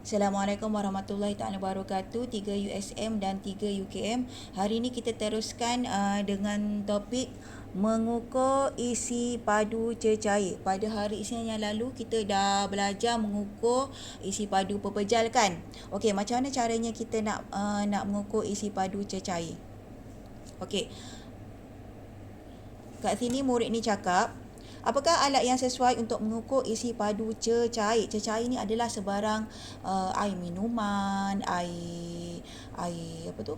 Assalamualaikum warahmatullahi taala wabarakatuh. 3 USM dan 3 UKM. Hari ini kita teruskan dengan topik mengukur isi padu cecair. Pada hari Isnin yang lalu kita dah belajar mengukur isi padu pepejal kan. Okey, macam mana caranya kita nak mengukur isi padu cecair? Okey. Kat sini murid ni cakap, apakah alat yang sesuai untuk mengukur isi padu cecair? Cecair ni adalah sebarang air minuman, air apa tu?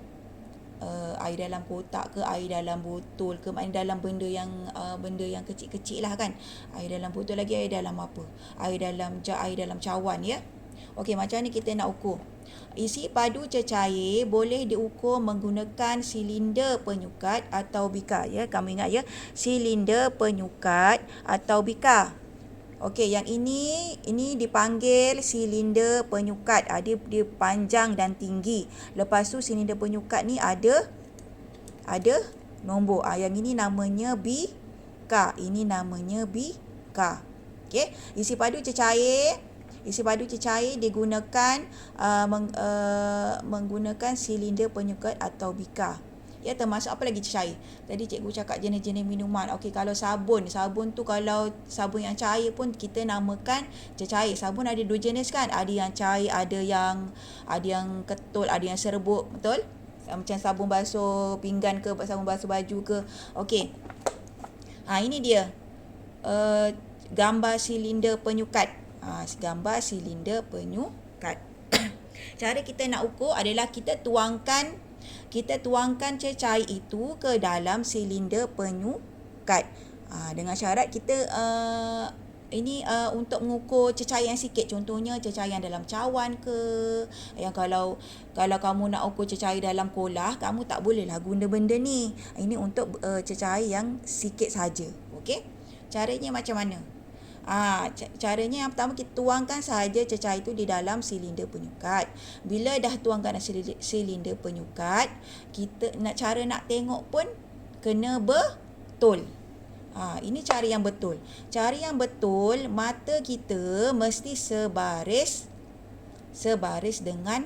Air dalam kotak ke, air dalam botol ke, maknanya dalam benda yang kecil-kecil lah kan. Air dalam botol lagi, air dalam apa? Air dalam cawan ya. Okey, macam ni kita nak ukur. Isi padu cecair boleh diukur menggunakan silinder penyukat atau bikar ya. Kamu ingat ya, silinder penyukat atau bikar. Okey, yang ini dipanggil silinder penyukat. Dia panjang dan tinggi. Lepas tu silinder penyukat ni ada nombor. Yang ini namanya bikar. Ini namanya bikar. Okey, isi padu cecair digunakan menggunakan silinder penyukat atau bikar. Ya, termasuk apa lagi cecair? Tadi cikgu cakap jenis-jenis minuman. Okey, kalau sabun tu kalau sabun yang cair pun kita namakan cecair. Sabun ada dua jenis kan? Ada yang cair, ada yang ketul, ada yang serbuk, betul? Macam sabun basuh pinggan ke, sabun basuh baju ke. Okey. Ini dia. Gambar silinder penyukat. Gambar silinder penyukat. Cara kita nak ukur adalah kita tuangkan cecair itu ke dalam silinder penyukat. Dengan syarat kita untuk mengukur cecair yang sikit. Contohnya cecair yang dalam cawan ke. Yang kalau kamu nak ukur cecair dalam kolah, kamu tak bolehlah guna benda ni. Ini untuk cecair yang sikit saja. Okey? Caranya macam mana? Caranya yang pertama, kita tuangkan sahaja cecair itu di dalam silinder penyukat. Bila dah tuangkan silinder penyukat, kita cara nak tengok pun kena betul. Ini cara yang betul. Cara yang betul, mata kita mesti sebaris dengan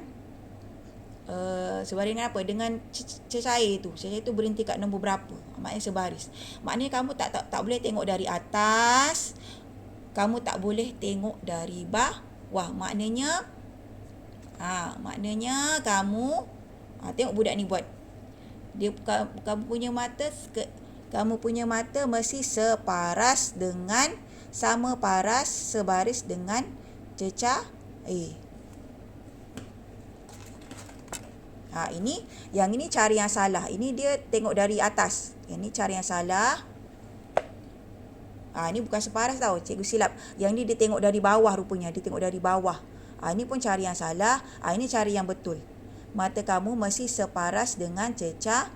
sebaris dengan apa? Dengan cecair itu. Cecair itu berhenti kat nombor berapa? Maknanya sebaris. Maknanya kamu tak boleh tengok dari atas. Kamu tak boleh tengok dari bawah. Maknanya kamu tengok budak ni buat. Kamu punya mata mesti sebaris dengan cecair. Yang ini cara yang salah. Ini dia tengok dari atas. Yang ni cara yang salah. Ini bukan separas tau. Cikgu silap. Yang ni dia tengok dari bawah rupanya. Dia tengok dari bawah. Ini pun cara yang salah. Ini cara yang betul. Mata kamu mesti separas dengan cecair.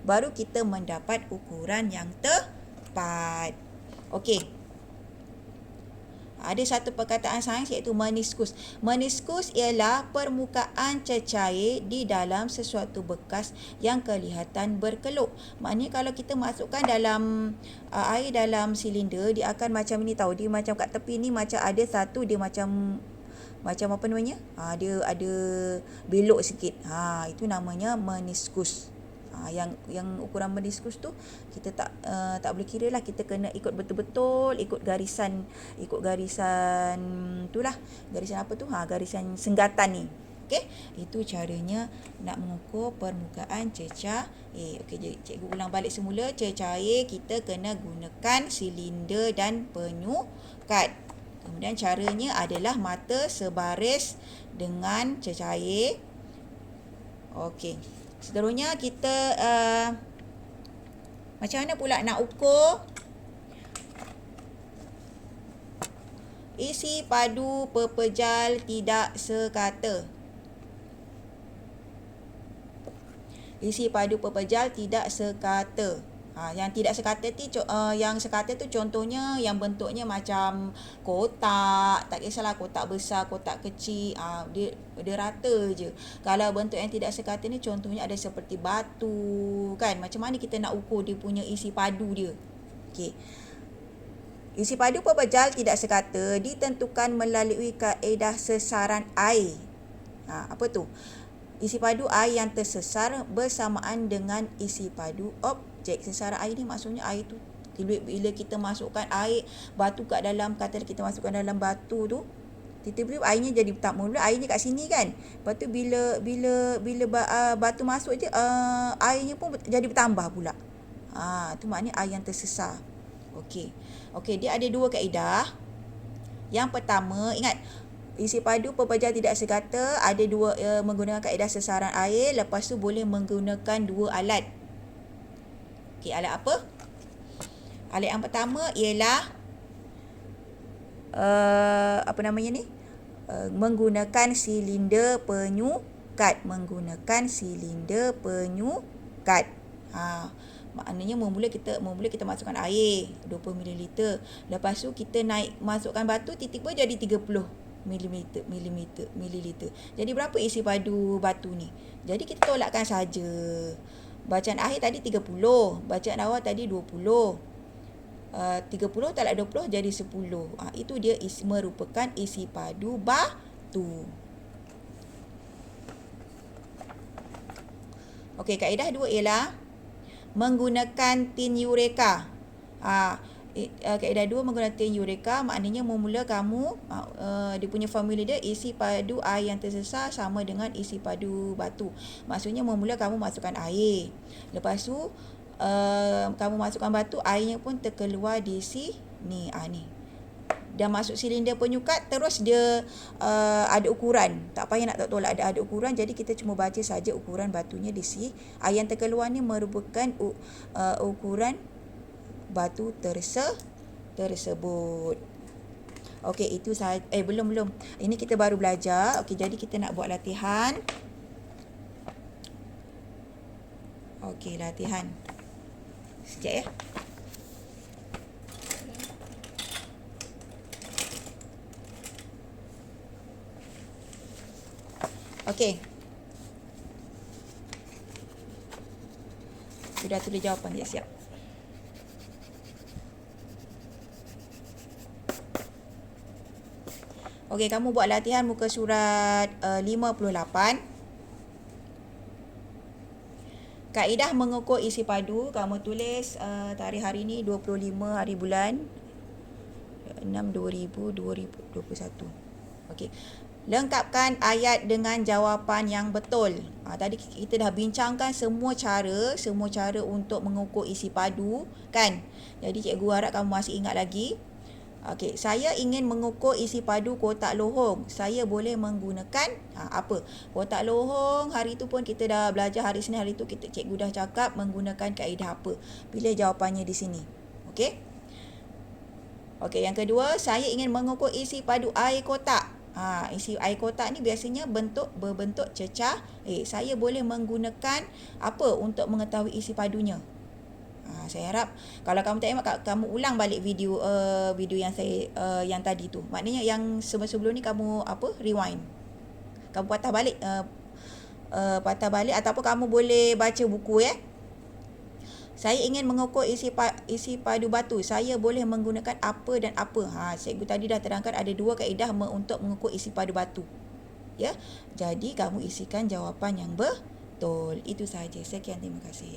Baru kita mendapat ukuran yang tepat. Okey. Ada satu perkataan sains iaitu meniskus. Meniskus ialah permukaan cecair di dalam sesuatu bekas yang kelihatan berkeluk. Maknanya kalau kita masukkan dalam air dalam silinder, dia akan macam ini tahu. Dia macam kat tepi ni macam ada satu, dia macam apa namanya? Dia ada belok sikit. Itu namanya meniskus. Yang ukuran meniskus tu kita tak boleh kira lah. Kita kena ikut betul-betul, ikut garisan itulah. Garisan apa tu? Garisan senggatan ni. Okey, itu caranya nak mengukur permukaan cecair. Okey, cikgu ulang balik semula. Cecair kita kena gunakan silinder dan penyukat. Kemudian caranya adalah mata sebaris dengan cecair. Okey. Seterusnya kita macam mana pula nak ukur isi padu pepejal tidak sekata. Isi padu pepejal tidak sekata. Yang tidak sekata yang sekata tu contohnya yang bentuknya macam kotak, tak kisahlah kotak besar, kotak kecil, dia rata je. Kalau bentuk yang tidak sekata ni contohnya ada seperti batu kan. Macam mana kita nak ukur dia punya isi padu dia? Okey. Isi padu pepejal tidak sekata ditentukan melalui kaedah sesaran air. Apa tu? Isi padu air yang tersesar bersamaan dengan isi padu objek. Sesaran air ni maksudnya air tu bila kita masukkan air batu kat dalam, kata kita masukkan dalam batu tu, tiba-tiba airnya jadi mula airnya kat sini kan. Lepas tu bila batu masuk je airnya pun jadi bertambah pula. Tu maknanya air yang tersesar. Okey, dia ada dua kaedah. Yang pertama, ingat isi padu pepejal tidak sekata ada dua menggunakan kaedah sesaran air, lepas tu boleh menggunakan dua alat. Okey, alat apa? Alat yang pertama ialah menggunakan silinder penyukat. Maknanya mula kita masukkan air 20 ml. Lepas tu kita masukkan batu, tiba-tiba jadi 30 mililiter. Jadi berapa isi padu batu ni? Jadi kita tolakkan saja. Bacaan akhir tadi 30, bacaan awal tadi 20. 30 tolak 20 jadi 10. Itu dia merupakan isi padu batu. Okey, kaedah dua ialah menggunakan tin Eureka. Kaedah dua menggunakan tin Eureka, maknanya mula kamu dia punya formula dia isi padu air yang tersesar sama dengan isi padu batu. Maksudnya mula kamu masukkan air. Lepas tu kamu masukkan batu, airnya pun terkeluar di sini. Ni. Dan masuk silinder penyukat, terus dia ada ukuran. Tak payah nak tolak, ada ukuran. Jadi kita cuma baca saja ukuran batunya di sini. Air yang terkeluar ni merupakan ukuran batu tersebut. Okey, itu sahaja. Belum. Ini kita baru belajar. Okey, jadi kita nak buat latihan. Okey, latihan. Sekejap ya. Okey. Sudah tulis jawapan dia, siap. Okey, kamu buat latihan muka surat 58. Kaedah mengukur isi padu, kamu tulis tarikh hari ni 25 hari bulan 6 2021. Okey. Lengkapkan ayat dengan jawapan yang betul. Tadi kita dah bincangkan semua cara untuk mengukur isi padu kan. Jadi cikgu harap kamu masih ingat lagi. Okey, saya ingin mengukur isi padu kotak lohong. Saya boleh menggunakan apa? Kotak lohong hari tu pun kita dah belajar, hari Senin hari tu cikgu dah cakap menggunakan kaedah apa. Pilih jawapannya di sini. Okey. Okey, yang kedua, saya ingin mengukur isi padu air kotak. Isi air kotak ni biasanya berbentuk cecah. Saya boleh menggunakan apa untuk mengetahui isi padunya? Saya harap kalau kamu tak ingat, kamu ulang balik video yang saya yang tadi tu. Maknanya yang sebelum ni kamu rewind. Kamu patah balik ataupun kamu boleh baca buku ya. Saya ingin mengukur isi padu batu. Saya boleh menggunakan apa dan apa. Cikgu tadi dah terangkan ada dua kaedah untuk mengukur isi padu batu. Ya. Jadi kamu isikan jawapan yang betul. Itu sahaja. Sekian, terima kasih.